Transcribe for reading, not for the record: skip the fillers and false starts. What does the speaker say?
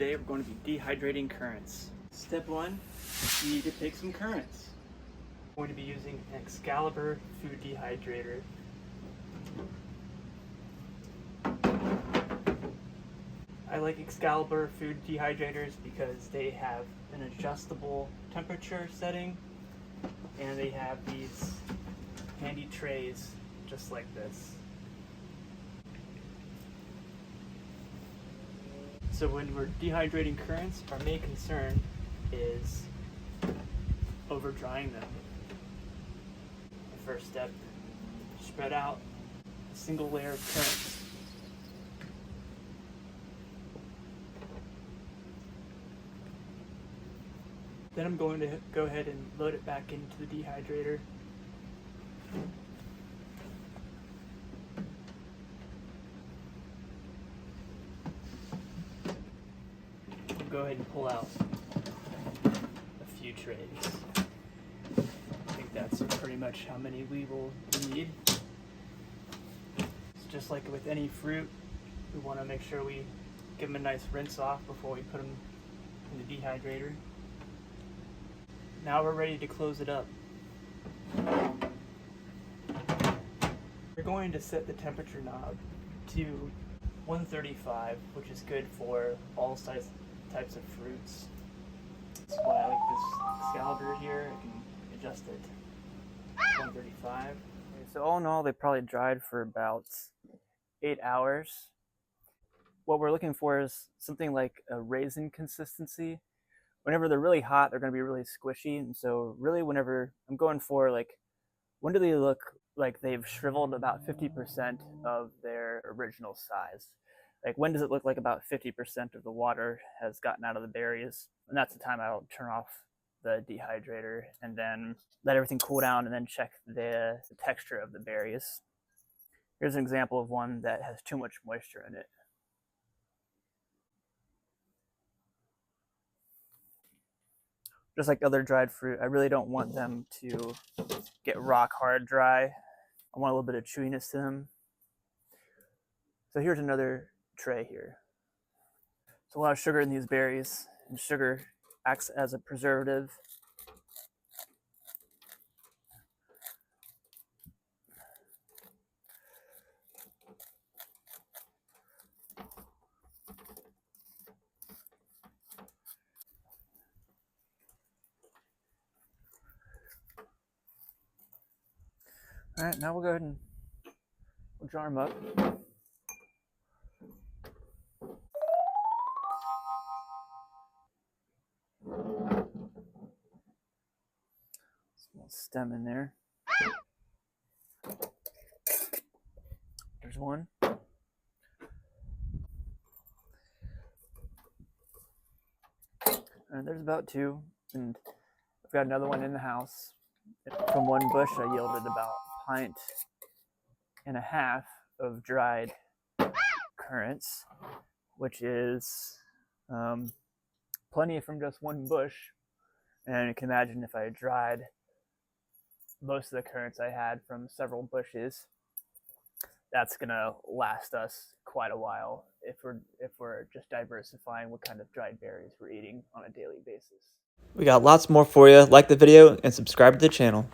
today we're going to be dehydrating currants. Step 1, you need to pick some currants. I'm going to be using an Excalibur food dehydrator. I like Excalibur food dehydrators because they have an adjustable temperature setting and they have these handy trays just like this. So when we're dehydrating currants, our main concern is over drying them. The first step, spread out a single layer of currants. Then I'm going to go ahead and load it back into the dehydrator. Go ahead and pull out a few trays. I think that's pretty much how many we will need. It's just like with any fruit, we want to make sure we give them a nice rinse off before we put them in the dehydrator. Now we're ready to close it up. We're going to set the temperature knob to 135, which is good for all types of fruits. That's why I like this Excalibur here. I can adjust it to 135. Okay, so all in all, they probably dried for about 8 hours. What we're looking for is something like a raisin consistency. Whenever they're really hot, they're going to be really squishy. And so really whenever I'm going for like, when do they look like they've shriveled about 50% of their original size? Like when does it look like about 50% of the water has gotten out of the berries? And that's the time I'll turn off the dehydrator and then let everything cool down and then check the texture of the berries. Here's an example of one that has too much moisture in it. Just like other dried fruit, I really don't want them to get rock hard dry. I want a little bit of chewiness to them. So here's another tray here. There's a lot of sugar in these berries, and sugar acts as a preservative. All right, now we'll go ahead and we'll jar them up. Small stem in there. There's one. And there's about two. And I've got another one in the house. From one bush, I yielded about a pint and a half of dried currants, which is plenty from just one bush. And you can imagine if I dried most of the currants I had from several bushes, that's gonna last us quite a while if we're just diversifying what kind of dried berries we're eating on a daily basis. We got lots more for you. Like the video and subscribe to the channel.